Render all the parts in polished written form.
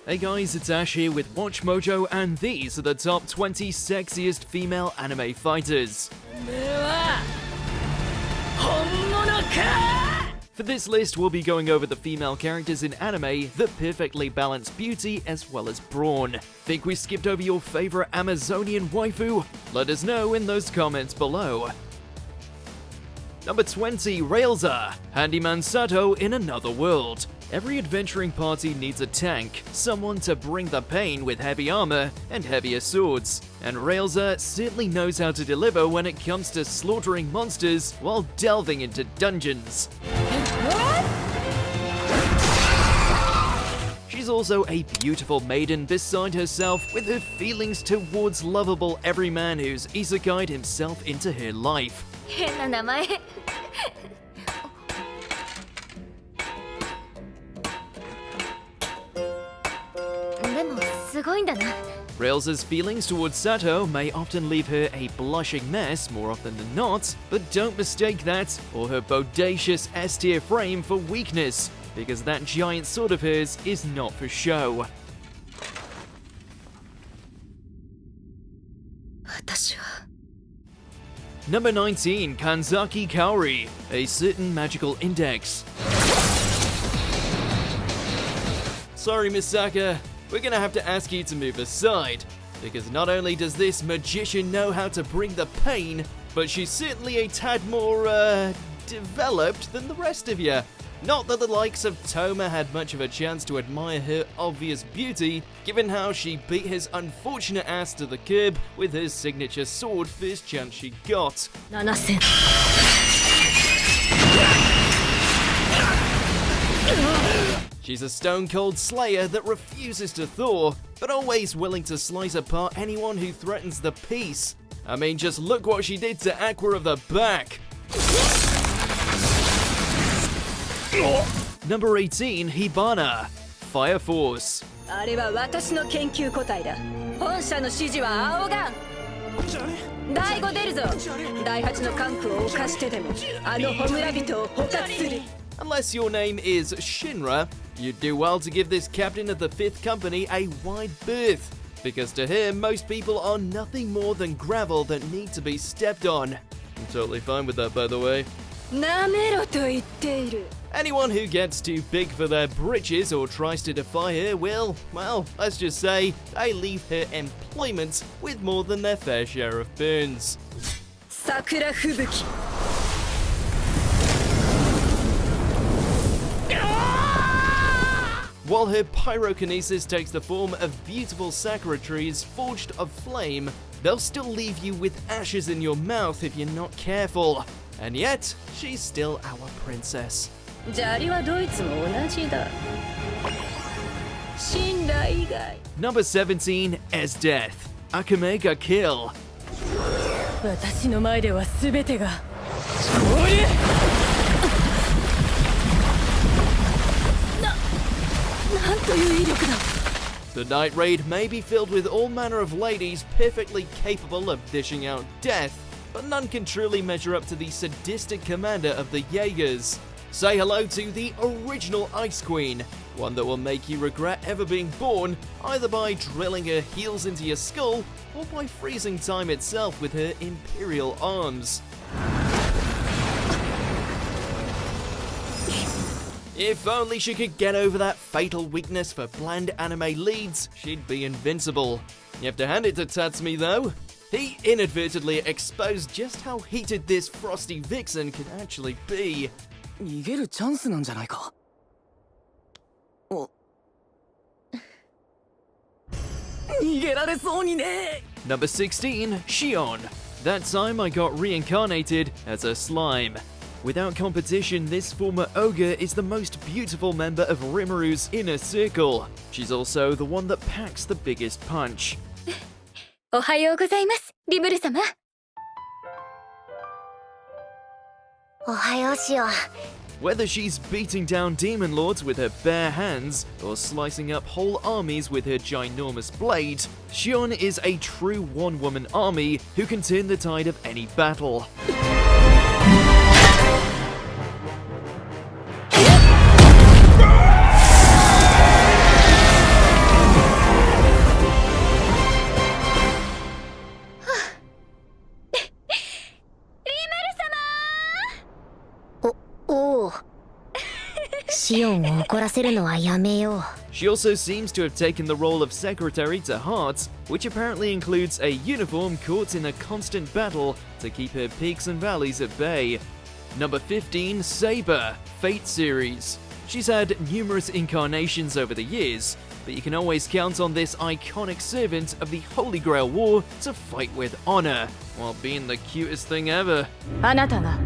Hey guys, it's Ash here with WatchMojo, and these are the top 20 sexiest female anime fighters. For this list, we'll be going over the female characters in anime that perfectly balance beauty as well as brawn. Think we skipped over your favorite Amazonian waifu? Let us know in those comments below. Number 20, Railza, Handyman Sato in Another World. Every adventuring party needs a tank, someone to bring the pain with heavy armor and heavier swords. And Railza certainly knows how to deliver when it comes to slaughtering monsters while delving into dungeons. She's also a beautiful maiden beside herself, with her feelings towards lovable everyman who's isekai'd himself into her life. Railza's feelings towards Sato may often leave her a blushing mess more often than not, but don't mistake that or her bodacious S-tier frame for weakness, because that giant sword of hers is not for show. Number 19, Kanzaki Kaori, A Certain Magical Index. Sorry, Misaka, we're gonna have to ask you to move aside, because not only does this magician know how to bring the pain, but she's certainly a tad more, developed than the rest of you. Not that the likes of Toma had much of a chance to admire her obvious beauty, given how she beat his unfortunate ass to the curb with her signature sword first chance she got. She's a stone-cold slayer that refuses to thaw, but always willing to slice apart anyone who threatens the peace. I mean, just look what she did to Aqua of the Back. Number 18, Hibana, Fire Force. Unless your name is Shinra, you'd do well to give this captain of the 5th Company a wide berth, because to him, most people are nothing more than gravel that need to be stepped on. I'm totally fine with that, by the way. Anyone who gets too big for their britches or tries to defy her will, well, let's just say, they leave her employment with more than their fair share of burns. While her pyrokinesis takes the form of beautiful sakura trees forged of flame, they'll still leave you with ashes in your mouth if you're not careful. And yet, she's still our princess. Number 17, Esdeath, Akame ga Kill. The night raid may be filled with all manner of ladies perfectly capable of dishing out death, but none can truly measure up to the sadistic commander of the Jaegers. Say hello to the original Ice Queen, one that will make you regret ever being born, either by drilling her heels into your skull or by freezing time itself with her imperial arms. If only she could get over that fatal weakness for bland anime leads, she'd be invincible. You have to hand it to Tatsumi though. He inadvertently exposed just how heated this frosty vixen could actually be. Number 16, Shion. That time I got reincarnated as a slime. Without competition, this former ogre is the most beautiful member of Rimru's inner circle. She's also the one that packs the biggest punch. Whether she's beating down demon lords with her bare hands or slicing up whole armies with her ginormous blade, Shion is a true one-woman army who can turn the tide of any battle. シオンを怒らせるのはやめよう。 She also seems to have taken the role of secretary to heart, which apparently includes a uniform caught in a constant battle to keep her peaks and valleys at bay. Number 15, Saber, Fate series. She's had numerous incarnations over the years, but you can always count on this iconic servant of the Holy Grail War to fight with honor, while being the cutest thing ever. あなたが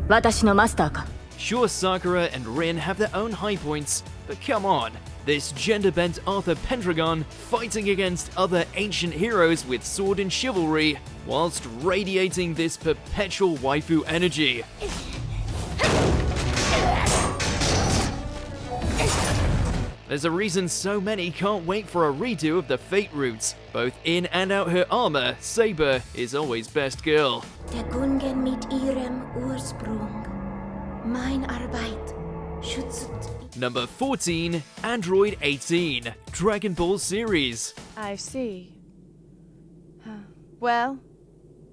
私のマスターか。 Sure, Sakura and Rin have their own high points, but come on, this gender-bent Arthur Pendragon fighting against other ancient heroes with sword and chivalry, whilst radiating this perpetual waifu energy. There's a reason so many can't wait for a redo of the Fate routes. Both in and out her armor, Saber is always best girl. Der Gungen mit ihrem Ursprung. Mein Arbeit schützt. Number 14, Android 18, Dragon Ball series. I see. Well,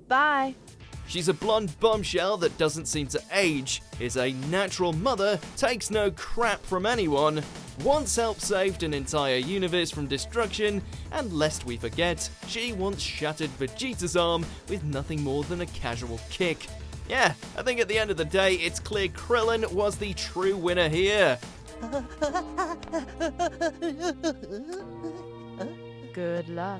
bye. She's a blonde bombshell that doesn't seem to age, is a natural mother, takes no crap from anyone, once helped saved an entire universe from destruction, and lest we forget, she once shattered Vegeta's arm with nothing more than a casual kick. Yeah, I think at the end of the day, it's clear Krillin was the true winner here. Good luck.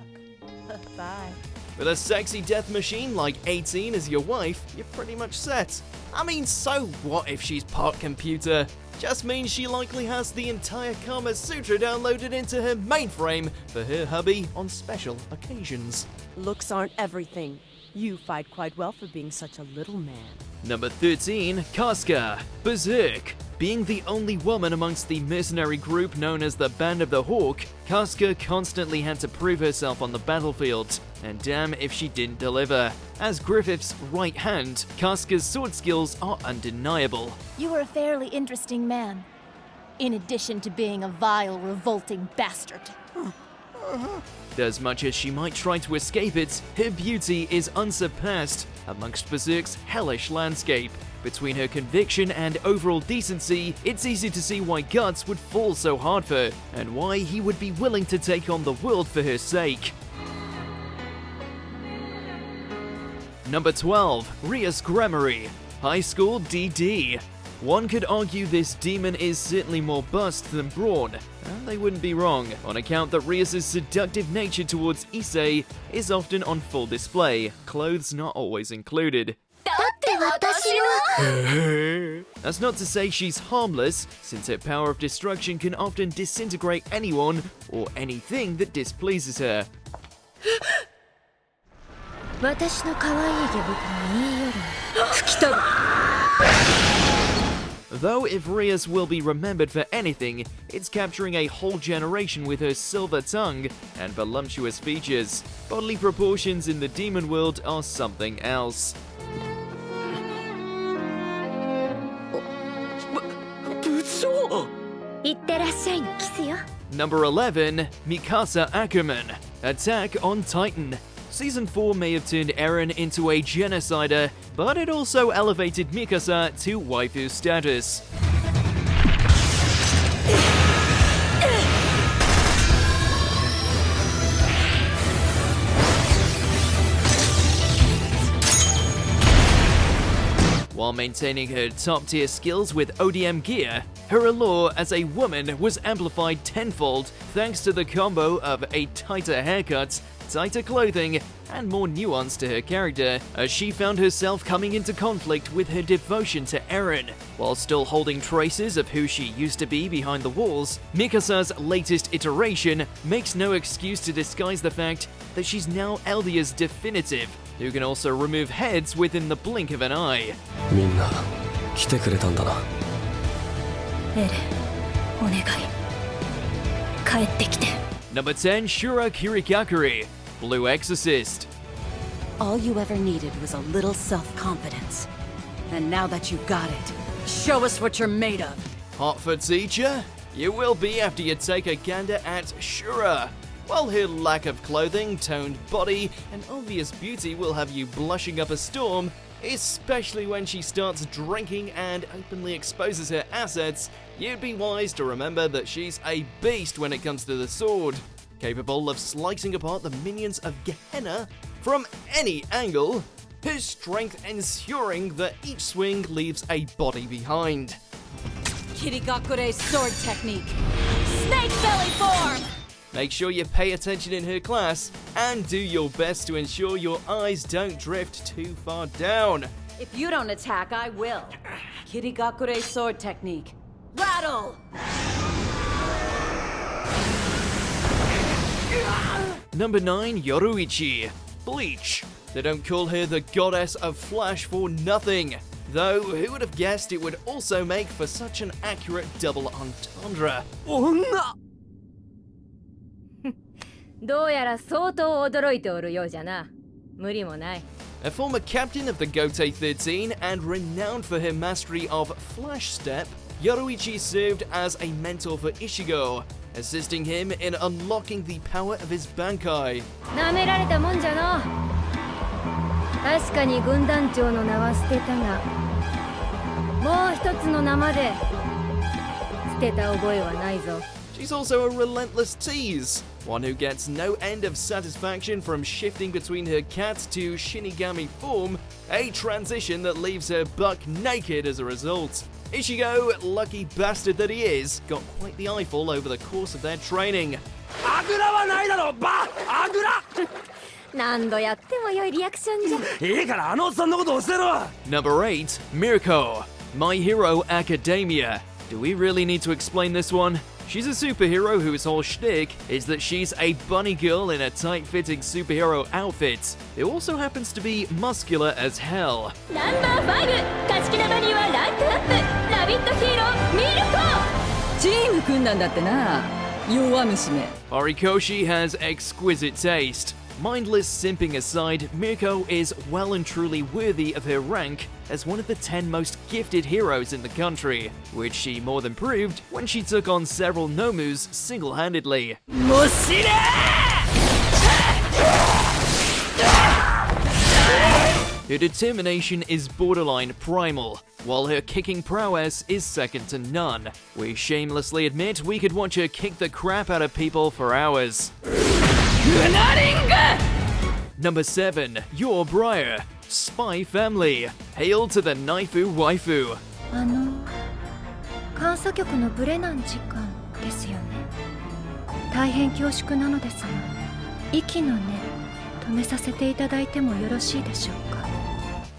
Bye. With a sexy death machine like 18 as your wife, you're pretty much set. I mean, so what if she's part computer? Just means she likely has the entire Kama Sutra downloaded into her mainframe for her hubby on special occasions. Looks aren't everything. You fight quite well for being such a little man. Number 13, Casca, Berserk. Being the only woman amongst the mercenary group known as the Band of the Hawk, Casca constantly had to prove herself on the battlefield, and damn if she didn't deliver. As Griffith's right hand, Casca's sword skills are undeniable. You were a fairly interesting man, in addition to being a vile, revolting bastard. As much as she might try to escape it, her beauty is unsurpassed amongst Berserk's hellish landscape. Between her conviction and overall decency, it's easy to see why Guts would fall so hard for her, and why he would be willing to take on the world for her sake. Number 12, Rias Gremory, High School DD. One could argue this demon is certainly more bust than brawn, and they wouldn't be wrong, on account that Rias' seductive nature towards Issei is often on full display, clothes not always included. That's not to say she's harmless, since her power of destruction can often disintegrate anyone or anything that displeases her. 私の可愛い下僕もいい夜吹き飛ぶ。 Though if Rias will be remembered for anything, it's capturing a whole generation with her silver tongue and voluptuous features. Bodily proportions in the demon world are something else. Number 11, Mikasa Ackerman, Attack on Titan. Season 4 may have turned Eren into a genocider, but it also elevated Mikasa to waifu status. While maintaining her top-tier skills with ODM gear, her allure as a woman was amplified tenfold thanks to the combo of a tighter haircut, tighter clothing, and more nuance to her character, as she found herself coming into conflict with her devotion to Eren. While still holding traces of who she used to be behind the walls, Mikasa's latest iteration makes no excuse to disguise the fact that she's now Eldia's definitive, who can also remove heads within the blink of an eye. みんな来てくれたんだな。エレン、お願い。帰ってきて。 Number 10, Shura Kirigakure, Blue Exorcist. All you ever needed was a little self-confidence. And now that you got it, show us what you're made of. Hot for teacher? You will be after you take a gander at Shura. While her lack of clothing, toned body, and obvious beauty will have you blushing up a storm, especially when she starts drinking and openly exposes her assets. You'd be wise to remember that she's a beast when it comes to the sword, capable of slicing apart the minions of Gehenna from any angle, her strength ensuring that each swing leaves a body behind. Kirigakure sword technique. Snake belly form! Make sure you pay attention in her class and do your best to ensure your eyes don't drift too far down. If you don't attack, I will. Kirigakure sword technique. Rattle! Number 9, Yoruichi. Bleach. They don't call her the goddess of flash for nothing. Though, who would have guessed it would also make for such an accurate double entendre? どうやら相当驚いておるようじゃな。無理もない。 A former captain of the Gotei 13 and renowned for her mastery of Flash Step, Yoruichi served as a mentor for Ishigo, assisting him in unlocking the power of his Bankai. なめられたもんじゃの。確かに軍団長の名は捨てたが、もう一つの名まで捨てた覚えはないぞ。 She's also a relentless tease, one who gets no end of satisfaction from shifting between her cat to Shinigami form, a transition that leaves her buck naked as a result. Ishigo, lucky bastard that he is, got quite the eyeful over the course of their training. 何度やっても良いリアクションじゃ。 Number 8, Mirko, My Hero Academia. Do we really need to explain this one? She's a superhero whose whole shtick is that she's a bunny girl in a tight-fitting superhero outfit. It also happens to be muscular as hell. ナンバー5、勝ち気なバニーはランクアップ。ラビットヒーロー、ミルコ。チーム組んだんだってな。弱虫め。 Horikoshi has exquisite taste. Mindless simping aside, Mirko is well and truly worthy of her rank as one of the 10 most gifted heroes in the country, which she more than proved when she took on several Nomus single-handedly. Her determination is borderline primal, while her kicking prowess is second to none. We shamelessly admit we could watch her kick the crap out of people for hours. Number 7, Your Briar, Spy Family. Hail to the Naifu Waifu. 監査局のブレナン時間ですよね。大変恐縮なのですが、息の根止めさせていただいてもよろしいでしょうか。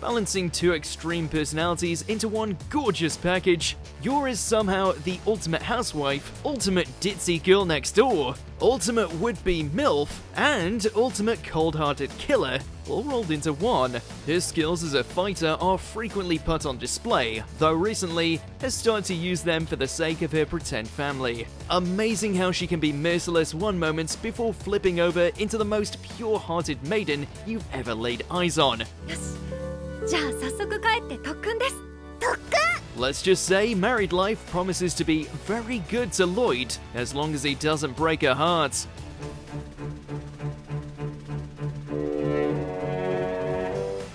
Balancing two extreme personalities into one gorgeous package, Yor is somehow the ultimate housewife, ultimate ditzy girl next door, ultimate would-be MILF, and ultimate cold-hearted killer, all rolled into one. Her skills as a fighter are frequently put on display, though recently has started to use them for the sake of her pretend family. Amazing how she can be merciless one moment before flipping over into the most pure-hearted maiden you've ever laid eyes on. じゃあ早速帰って特訓です。特訓 Let's just say married life promises to be very good to Lloyd, as long as he doesn't break her heart.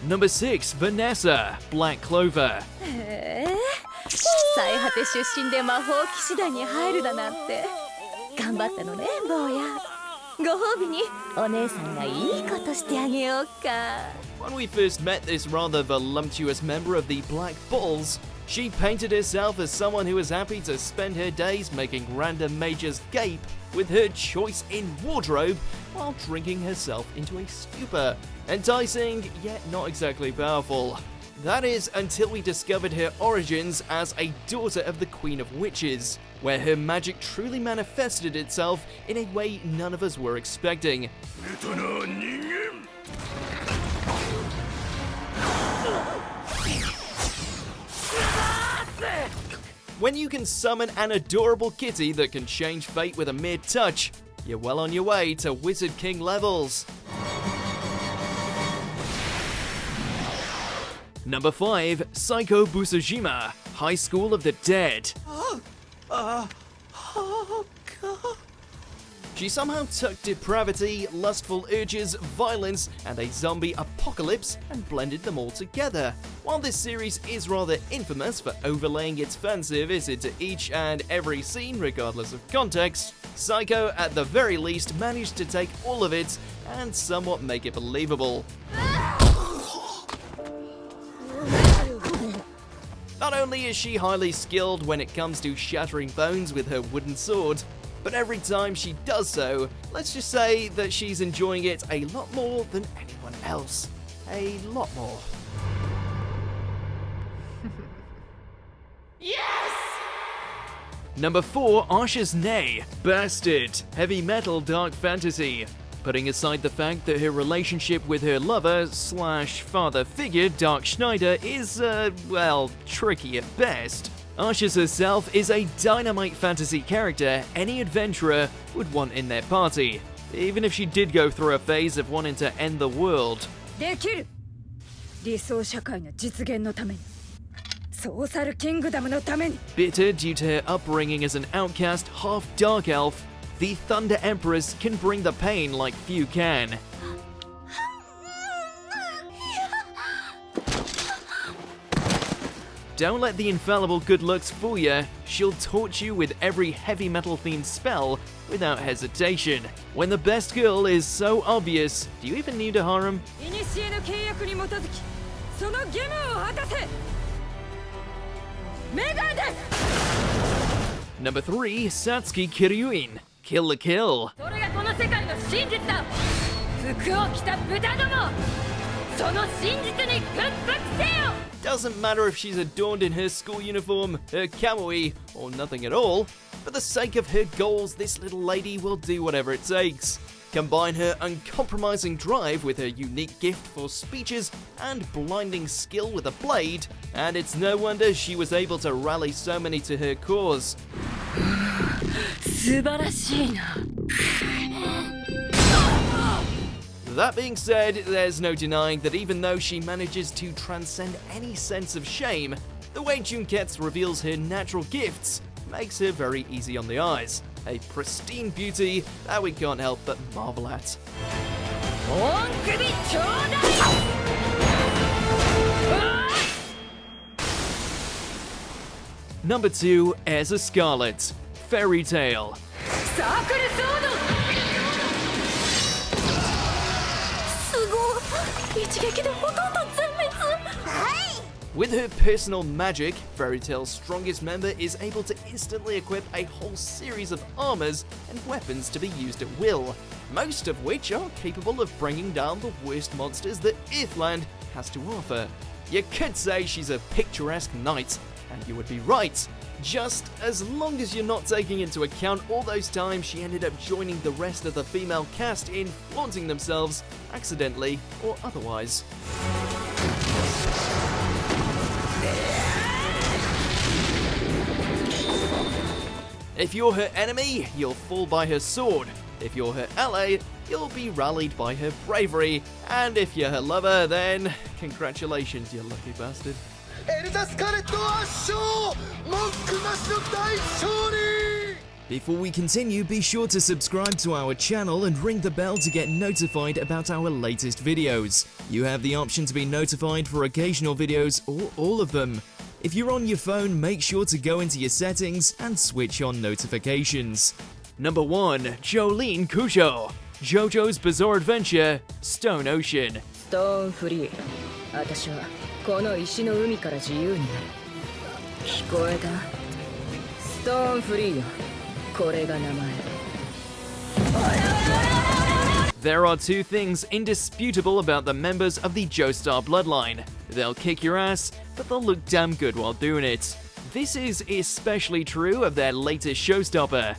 Number 6, Vanessa, Black Clover. 最果て出身で魔法騎士団に入るだなんて頑張ったのね坊や。ご褒美にお姉さんがいいことしてあげようか。 When we first met this rather voluptuous member of the Black Bulls, she painted herself as someone who was happy to spend her days making random majors gape with her choice in wardrobe while drinking herself into a stupor. Enticing, yet not exactly powerful. That is until we discovered her origins as a daughter of the Queen of Witches, where her magic truly manifested itself in a way none of us were expecting. When you can summon an adorable kitty that can change fate with a mere touch, you're well on your way to Wizard King levels. Number 5, Psycho Busujima, High School of the Dead. She somehow took depravity, lustful urges, violence, and a zombie apocalypse and blended them all together. While this series is rather infamous for overlaying its fanservice into each and every scene regardless of context, Psycho at the very least managed to take all of it and somewhat make it believable. Not only is she highly skilled when it comes to shattering bones with her wooden sword, but every time she does so, let's just say that she's enjoying it a lot more than anyone else. A lot more. Yes! Number 4, Asha's Nay, Bastard, heavy metal dark fantasy. Putting aside the fact that her relationship with her lover/father figure, Dark Schneider, is, well, tricky at best, Asha herself is a dynamite fantasy character any adventurer would want in their party, even if she did go through a phase of wanting to end the world. できる。理想社会の実現のために。ソーサルキングダムのために。 Bitter due to her upbringing as an outcast half dark elf, the Thunder Empress can bring the pain like few can. Don't let the infallible good looks fool you. She'll torch you with every heavy metal themed spell without hesitation. When the best girl is so obvious, do you even need a harem? 古の契約に基づき、その義務を果たせ。メガです。 Number 3, Satsuki Kiryuin, Kill the Kill. それがこの世界の真実だ。服を着た豚ども、その真実に屈服せよ。 Doesn't matter if she's adorned in her school uniform, her kamui, or nothing at all. For the sake of her goals, this little lady will do whatever it takes. Combine her uncompromising drive with her unique gift for speeches and blinding skill with a blade, and it's no wonder she was able to rally so many to her cause. 素晴らしいな。 That being said, there's no denying that even though she manages to transcend any sense of shame, the way Junketsu reveals her natural gifts makes her very easy on the eyes. A pristine beauty that we can't help but marvel at. Number 2, As a Scarlet, Fairy Tale. With her personal magic, Fairy Tail's strongest member is able to instantly equip a whole series of armors and weapons to be used at will, most of which are capable of bringing down the worst monsters that Earthland has to offer. You could say she's a picturesque knight, and you would be right, just as long as you're not taking into account all those times she ended up joining the rest of the female cast in flaunting themselves, accidentally or otherwise. If you're her enemy, you'll fall by her sword. If you're her ally, you'll be rallied by her bravery. And if you're her lover, then congratulations, you lucky bastard. Before we continue, be sure to subscribe to our channel and ring the bell to get notified about our latest videos. You have the option to be notified for occasional videos or all of them. If you're on your phone, make sure to go into your settings and switch on notifications. Number 1, Jolene Cujo, JoJo's Bizarre Adventure, Stone Ocean. ストーンフリー。私はこの石の海から自由になる。聞こえた？ストーンフリーよ。これが名前。There are two things indisputable about the members of the Joestar bloodline. They'll kick your ass, but they'll look damn good while doing it. This is especially true of their latest showstopper.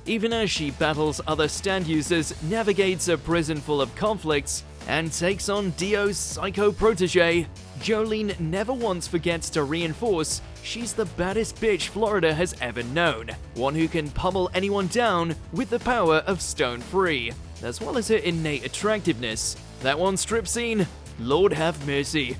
Even as she battles other stand users, navigates a prison full of conflicts, and takes on Dio's psycho protege, Jolene never once forgets to reinforce she's the baddest bitch Florida has ever known, one who can pummel anyone down with the power of Stone Free, as well as her innate attractiveness. That one strip scene, Lord have mercy.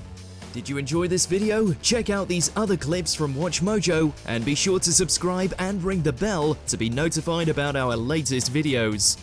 Did you enjoy this video? Check out these other clips from WatchMojo and be sure to subscribe and ring the bell to be notified about our latest videos.